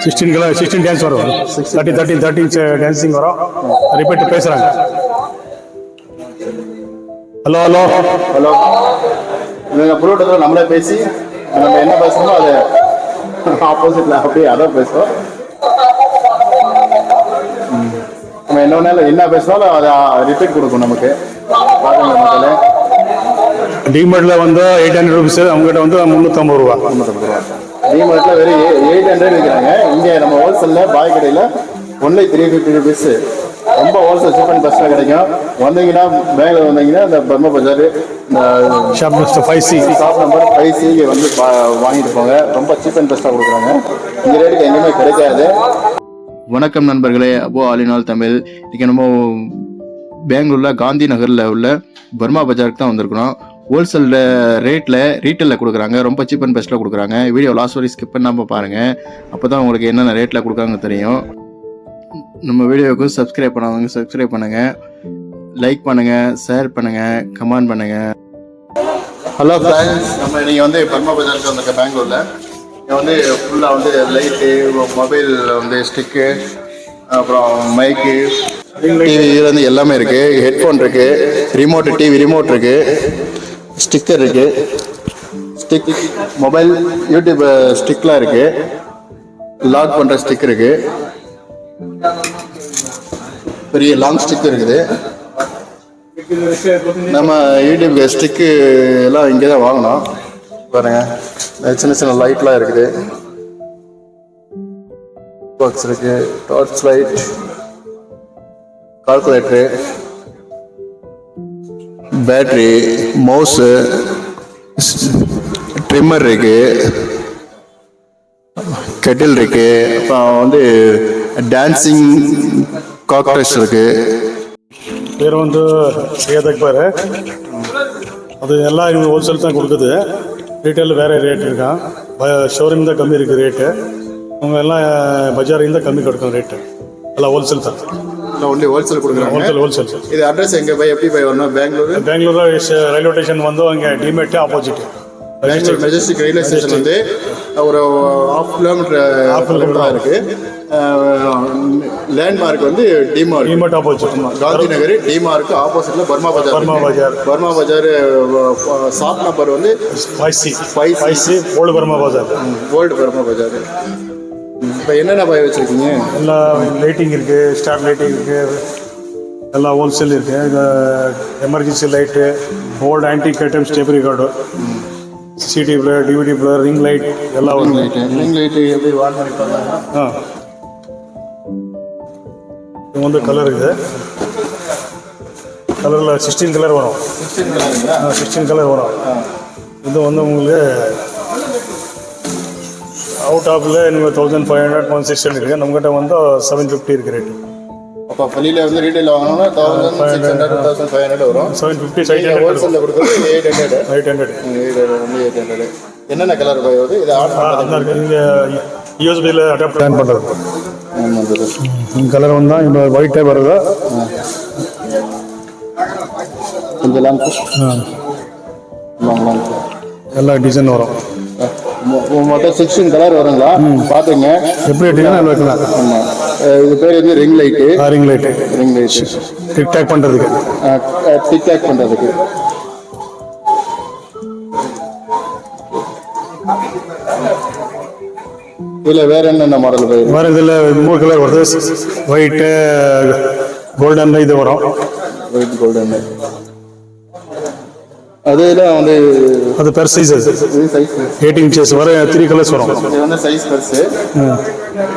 16 colour 16 dance வரும். 13 dancing வரும். Repeat பேசுறாங்க. Hello hello hello. இந்த ப்ரூட்டத்தில் நம்மளே பேசி நம்ம என்ன பேசுகிறோமோ அதை ஆப்போசிட்டில் அப்படியே அதான் பேசுவோம். நம்ம என்ன பேசுனாலும் அதை ரிப்பீட் கொடுக்கும் நமக்கு. பாருங்க மக்களே, டிமார்ட்ல வந்து 800 ருபீஸ், அவங்ககிட்ட வந்து 350 ரூபா. டிமார்ட்ல வெறும் 800 விற்கிறாங்க. இங்கே நம்ம ஹோல்சேலில் பாய் கடையில் ஒன்லி 350 ருபீஸ். ரொம்ப ஹோல்சேல் சீப் அண்ட் பெஸ்ட்டாக கிடைக்கும். வந்தீங்கன்னா பெங்களூர் வந்தீங்கன்னா இந்த பர்மா பஜார் இந்த ஷாப் நம்பர் 5C வந்து வாங்கிட்டு போங்க. ரொம்ப சீப் அண்ட் பெஸ்ட்டாக கொடுக்குறாங்க. இந்த ரேட்டுக்கு எங்கேயுமே கிடைக்காது. வணக்கம் நண்பர்களே, அபோ ஆலினால் தமிழ். இன்றைக்கி நம்ம பெங்களூரில் காந்தி நகரில் உள்ள பர்மா பஜாருக்கு தான் வந்திருக்கிறோம். ஹோல்சேல் ரேட்டில் ரீட்டெயிலில் கொடுக்குறாங்க. ரொம்ப சீப் அண்ட் பெஸ்ட்டில் கொடுக்குறாங்க. வீடியோ லாஸ்ட் வரை ஸ்கிப் பண்ணாமல் பாருங்கள். அப்போ தான் உங்களுக்கு என்னென்ன ரேட்டில் கொடுக்குறாங்க தெரியும். நம்ம வீடியோவுக்கு சப்ஸ்கிரைப் பண்ணாதவங்க சப்ஸ்கிரைப் பண்ணுங்கள், லைக் பண்ணுங்கள், ஷேர் பண்ணுங்கள், கமெண்ட் பண்ணுங்கள். ஹலோ ஃப்ரெண்ட்ஸ், நம்ம நீங்கள் வந்து பர்மா பஜாருக்கு வந்திருக்க பெங்களூரில். இங்கே வந்து ஃபுல்லாக வந்து லைட்டு, மொபைல் வந்து ஸ்டிக்கு, அப்புறம் மைக்கு, டிவி வந்து எல்லாமே இருக்குது. ஹெட்ஃபோன் இருக்குது, டிவி ரிமோட் இருக்குது, ஸ்டிக்கர் இருக்குது, ஸ்டிக் மொபைல் யூடியூப் ஸ்டிக்லாம் இருக்குது, லாக் பண்ணுற ஸ்டிக் இருக்குது, பெரிய லாங் ஸ்டிக் இருக்குது. நம்ம யூடியூப் ஸ்டிக்கு எல்லாம் இங்கே தான் வாங்கினோம். பாருங்க, சின்ன சின்ன லைட்லாம் இருக்குது, பாக்ஸ் இருக்கு, torch light, calculator, battery, mouse, trimmer இருக்கு, கெட்டில் இருக்கு, அப்புறம் வந்து டான்சிங் காக்டர்ஸ் இருக்கு. பேர் வந்து சையத் பாரு. அது எல்லாம் இவங்க ஹோல்சேல் தான் கொடுக்குது. ரீட்டைலில் வேறு ரேட் இருக்கான். ஷோரூம் தான் கம்மி இருக்குது ரேட்டு. அவங்க எல்லாம் பஜாரில் தான் கம்மி கொடுக்கும் ரேட்டு. எல்லாம் ஹோல்சேல் தான். ஒன்லி ஹோல்சேல் கொடுக்குறாங்க. ஹோல்சேல். இது அட்ரஸ் எங்கே போய் எப்படி போய் வரணும்? பெங்களூர் ரயில்வே ஸ்டேஷன் வந்து அங்கே DMart opposite. Bangalore Majestic railway station வந்து ஒரு ஹாஃப் கிலோமீட்டர் இருக்குது. லேண்ட்மார்க் வந்து DMart opposite, Gandhi Nagar DMart ஆப்போசிட்ல பர்மா பஜார். ஷாப் நம்பர் வந்து 5C ஓல்டு பர்மா பஜார். இப்போ என்னென்ன பாய் வச்சுருக்கீங்க? எல்லாம் லைட்டிங் இருக்குது, ஸ்டார் லைட்டிங் இருக்குது, எல்லாம் ஹோல்சேல் இருக்குது. Emergency light, old antique items, tape record, CD player, DVD player, ring light எல்லாம் வரும். ரிங் லைட்டு எப்படி வால் பண்ணிப்பாங்க? இது வந்து கலர் இருக்குது. கலரில் 16 கலர் வரும். 16 கலர் வரும். இது வந்து உங்களுக்கு அவுட் ஆஃபில் நீங்கள் 1500 1600 இருக்குது. நம்மகிட்ட வந்து 750 இருக்குது ரேட்டு. அப்போ வெளியில் வந்து ரீட்டைல் வாங்கினோம்னா 1600 1500 வரும். 750 ஹோல்சேலில் கொடுக்குறது 800. என்னென்ன கலர் போய் வருது? இது இங்கே யூஎஸ்பியில் அடாப்ட் பண்ணுறது. கலர் வந்தால் இப்போ ஒயிட்டே வருது. கொஞ்சம் லாங் எல்லா டிசைன் வரும். மொத்தம் 16 கலர் வருங்களா? பார்த்துங்க எப்படி எடுத்தீங்கன்னா வைக்கலாம். ஆமாம், இது பேர் வந்து ரிங் லைட்டு. டிக் டாக் பண்ணுறதுக்கு. இதில் வேறு என்னென்ன மாடல் போய் வேறு? இதில் 3 கலர் வருது. ஒயிட்டு, கோல்டன் இது வரும். White golden. அதெல்லாம் வந்து அது பெர் சைஸ். 18 inches வர 3 கலர்ஸ் வரும். இது வந்து சைஸ் பெருசு.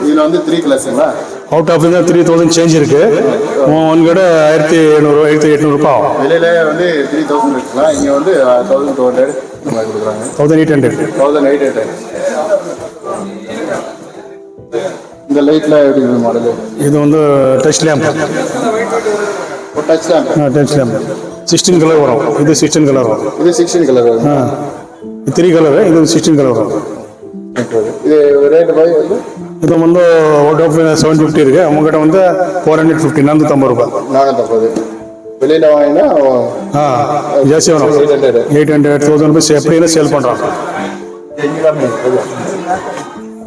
இதில் வந்து 3 கலர்ஸுங்களா? அவுட் ஆஃப் தான் 3000 சேஞ்ச் இருக்கு. ஒன் கடை 1700 1800 ரூபாய் ஆகும். வெளியில வந்து 3000 இருக்குங்களா? இங்கே வந்து 1200 இந்த மாதிரி கொடுக்குறாங்க. 1800. இந்த லைட்ல எப்படி மாடல்? இது வந்து touch lamp. Touch lamp 16 colour வரும். இது 16 கலர் வரும். இது 16 கலர் வரும். 3 கலர், இது 16 கலர் வரும். இது ரேட் பாய் வந்து இது வந்து அவுட் ஆஃப் 750 இருக்கு. அவங்ககிட்ட வந்து 450 450 ரூபாய். 450. வெளியில வாங்கினா ஜாஸ்தி வரும். 800 1000 ருபீஸ் எப்படின்னு சேல் பண்றாங்க.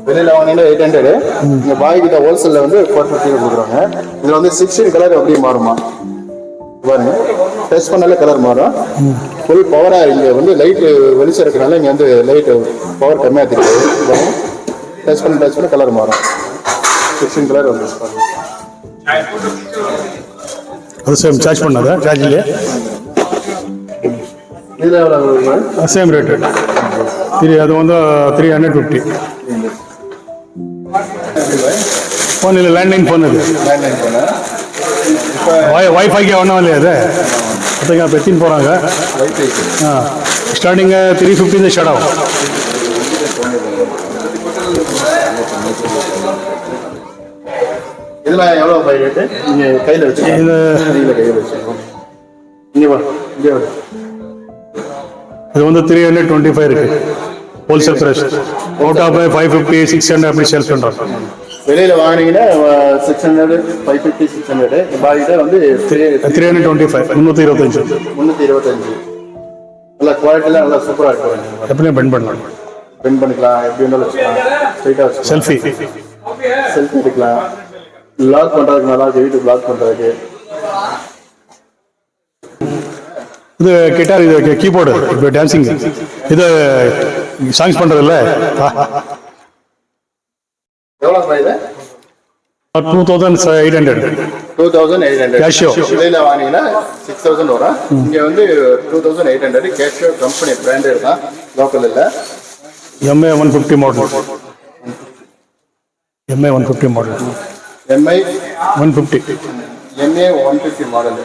வெளியில் வாங்கினா 800. இங்கே பாய் கிட்ட ஹோல்சேலில் வந்து 450 கொடுக்குறாங்க. இதில் வந்து 16 கலர் அப்படியே மாறுமா பாருங்க, டச் பண்ணாலே கலர் மாறும். ஃபுல் பவராக இங்கே வந்து லைட்டு வெளிச்சம் இருக்கிறனால இங்கே வந்து லைட்டு பவர் கம்மியாக தெரியுது. டச் பண்ண கலர் மாறும். 16 கலர் வந்து அது சேம் சார்ஜ் பண்ணாதா சார்ஜ்லேயே இதில் எவ்வளோ சேம் ரேட்டு அது வந்து 350. ஃபோன் இல்லை, லேண்ட்லைன் ஃபோன் அது. லேண்ட்லைன் போனேன் இப்போ வைஃபைக்கு ஒன்றும் இல்லையா அது அதுங்க பெத்தின்னு போகிறாங்க. ஸ்டார்டிங்கு 350 ஸ்டார்ட் ஆகும். இதெல்லாம் எவ்வளோ பை ரேட்டு? நீங்கள் கையில் வச்சு இது கையில் வச்சுருக்கோம். இங்கே வரும் இது வந்து 325 இருக்கு ஹோல்சேல் ப்ரைஸ். அவுட் ஆஃப் 550 600 அப்படி சேல் பண்ணுறோம். வெளியில் வாங்கினீங்கன்னா 600 550 600. பாய்கிட்ட வந்து 325 325 325. நல்லா குவாலிட்டிலாம் நல்லா சூப்பராக இருக்கும். எப்படியும் பெண்ட் பண்ணலாம். பெண்ட் பண்ணிக்கலாம், எப்படி வேணாலும் வச்சுக்கலாம். ஸ்ட்ரைட்டாக வச்சுக்கலாம். செல்ஃபி எடுக்கலாம். லாக் பண்ணுறதுக்கு நல்லா இருக்கு, வீட்டுக்கு லாக் பண்ணுறதுக்கு. இது கிட்டார், இது கீபோர்டு, இப்போ டான்சிங், இது சாங்ஸ் பண்ணுறதில்ல. எவ்வளோ இது? 2800 2800 Casio. வெளியில் வாங்கினீங்கன்னா 6000 வரும். இங்கே வந்து 2800 கேஷியோ கம்பெனி பிராண்டட் தான், லோக்கல் இல்லை. MA 150 model. MA 150 model. MI 150. MA 150 model.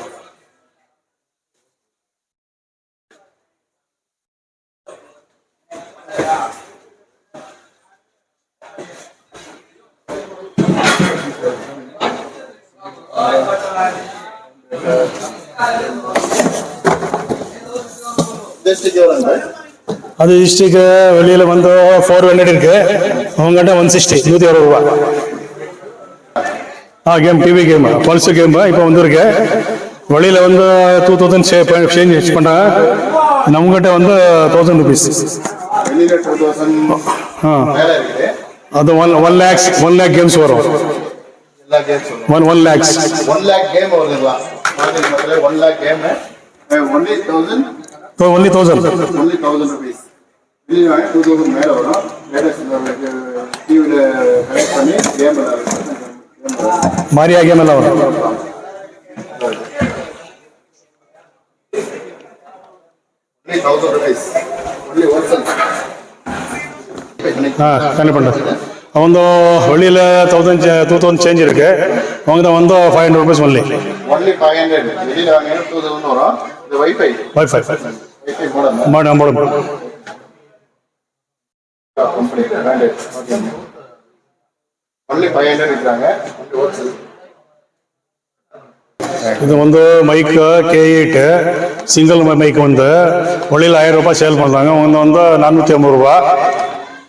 அது டிஸ்ட்ரிக்கு வெளியில் வந்து 400 இருக்கு, அவங்ககிட்ட 160 160 ரூபா. Game, TV game, pulse game இப்போ வந்துருக்கு. வெளியில் வந்து 2000 சேஞ்ச் பண்ணுறாங்க, நம்மகிட்ட வந்து 1000 ருபீஸ். வெளியில் 2000 மேலே இருக்குது. அது 1 lakh கேம்ஸ் வரும். எல்லா கேம்ஸும் 1 lakh 1 lakh கேம் வருதுங்களா? 1 lakh game only 1000 only 1000 rupees. வெளியில் வாங்கி 2000 மேலே வரும். வேறு டிவியில் கனெக்ட் பண்ணி கேம் மாரியா கேம் எல்லாம் வரும். only 1000 rupees. only wholesale. Connect பண்ணுறேன். ಒಂದು ಹಳ್ಳಿயில் 2000 சேஞ்ச் இருக்கு, அவங்க வந்து 500 ருபீஸ் ஒன்லி. only 500. வெளியில் வாங்கினா 2000 வரும். இது wifi model company branded. only 500 விற்கிறாங்க. இது வந்து மைக் K8 சிங்கிள் மைக் வந்து வெளியில் 1000 ரூபாய் சேல் பண்ணுறாங்க, அவங்க வந்து 450 ரூபா.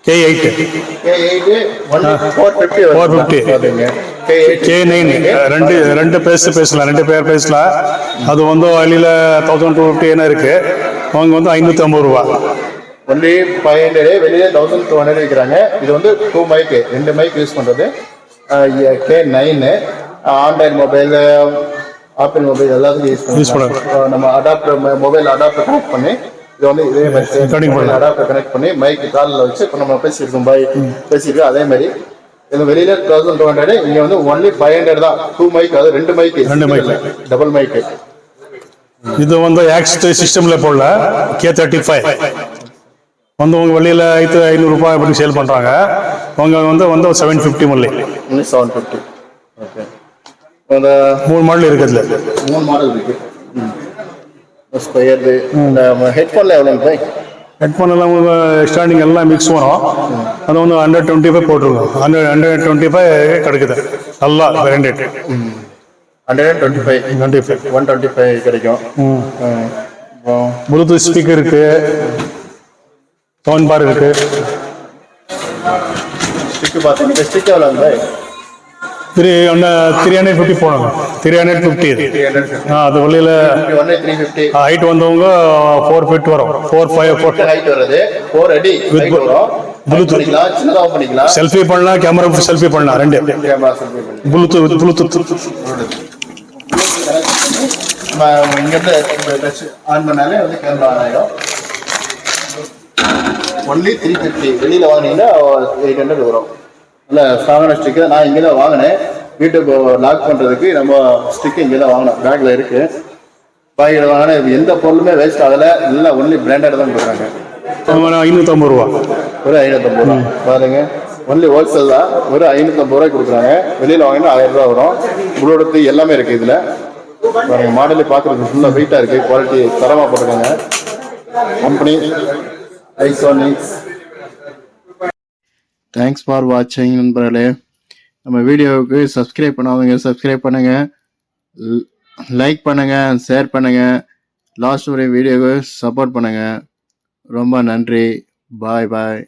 K8 450. K9 ரெண்டு பேசலாம், 2 பேர் பேசலாம். அது வந்து வெளியில் 1250 என்ன இருக்கு, அவங்க வந்து 550 ரூபா. only 500. வெளியே 1200 விற்கிறாங்க. இது வந்து 2 மைக், 2 மைக் யூஸ் பண்ணுறது. K9 Android mobile, apple mobile எல்லாத்துக்கும் யூஸ் பண்ணுறோம். நம்ம அடாப்டர், மொபைல் அடாப்டர் கனெக்ட் பண்ணி இது வந்து இதே மாதிரி அடாப்டர் கனெக்ட் பண்ணி மைக் காலில் வச்சு இப்போ நம்ம பேசியிருக்கோம், பேசியிருக்கோம். அதே மாதிரி இது வெளியில் 1200, இங்கே வந்து only 500 தான். 2 மைக், அது 2 மைக், டபுள் மைக். இது வந்து ஆக்ஸ்ட் சிஸ்டமில் போடல. K35 வந்து உங்கள் வெளியில் 500 ரூபாய் எப்படி சேல் பண்ணுறாங்க, அவங்க வந்து 750 ஒன்லி. 750. ஓகே. 3 மாடல் இருக்குதுல, 3 மாடல் இருக்கு. ஸ்கொயர்டு. ஹெட்ஃபோனில் எவ்வளோ பாய்? ஹெட்ஃபோன் எல்லாம் ஸ்டாண்டிங் எல்லாம் மிக்ஸ் வரும். அது வந்து 125 போட்டிருக்கோம். 125 கிடைக்குது, நல்லா பிராண்டட். 125 கிடைக்கும். ப்ளூடூத் ஸ்பீக்கர் இருக்கு, சவுண்ட் பார் இருக்கு. ஸ்டிக்கு பார்த்தீங்கன்னா ஸ்டிக் எவ்வளோ பாய்? 350 போனாங்க. 350 அது வெளியில் ஹைட் வந்தவங்க 4 feet வரும். 4 5 ஹைட் வருது. 4 அடி வரும். ப்ளூடூத் பண்ணிக்கலாம், சின்னதாக பண்ணிக்கலாம், செல்ஃபி பண்ணலாம், கேமரா செல்ஃபி பண்ணலாம், ரெண்டு. கேமரா செல்ஃபி பண்ணி ப்ளூடூத் நம்ம இங்கிருந்து டச் ஆன் பண்ணாலே வந்து கேமரா ஆன் ஆகிடும். ஒன்லி 350. வெளியில் வாங்கினீங்கன்னா 800 வரும். நல்ல ஸ்ட்ராங்கான ஸ்டிக்கு. நான் இங்கே தான் வாங்கினேன். வீட்டுக்கு லாக் பண்ணுறதுக்கு நம்ம ஸ்டிக்கு இங்கே தான் வாங்கினோம். பேக்கில் இருக்குது. பாக்கெட் வாங்கினா எந்த பொருளுமே வேஸ்ட் ஆகலை. எல்லாம் ஒன்லி பிராண்டட் தான் கொடுக்குறாங்க. 550 ரூபா. ஒரு 550 ரூபா பாருங்க. ஒன்லி ஹோல்சேல் தான். ஒரு 550 ரூபாய்க்கு கொடுக்குறாங்க. வெளியில் வாங்கினா 1000 ரூபா வரும். ப்ளூடூத் எல்லாமே இருக்குது இதில். பாருங்க, மாடலே பார்க்குறதுக்கு ஃபுல்லாக வெயிட்டாக இருக்குது. குவாலிட்டி தரமாக போட்டிருக்காங்க. கம்பெனி ஐசோனிக்ஸ். தேங்க்ஸ் ஃபார் வாட்சிங் நண்பர்களே. நம்ம வீடியோவுக்கு சப்ஸ்கிரைப் பண்ணாதவங்க சப்ஸ்கிரைப் பண்ணுங்கள், லைக் பண்ணுங்கள், ஷேர் பண்ணுங்கள், லாஸ்ட் வரை வீடியோவுக்கு சப்போர்ட் பண்ணுங்கள். ரொம்ப நன்றி. பாய் பாய்.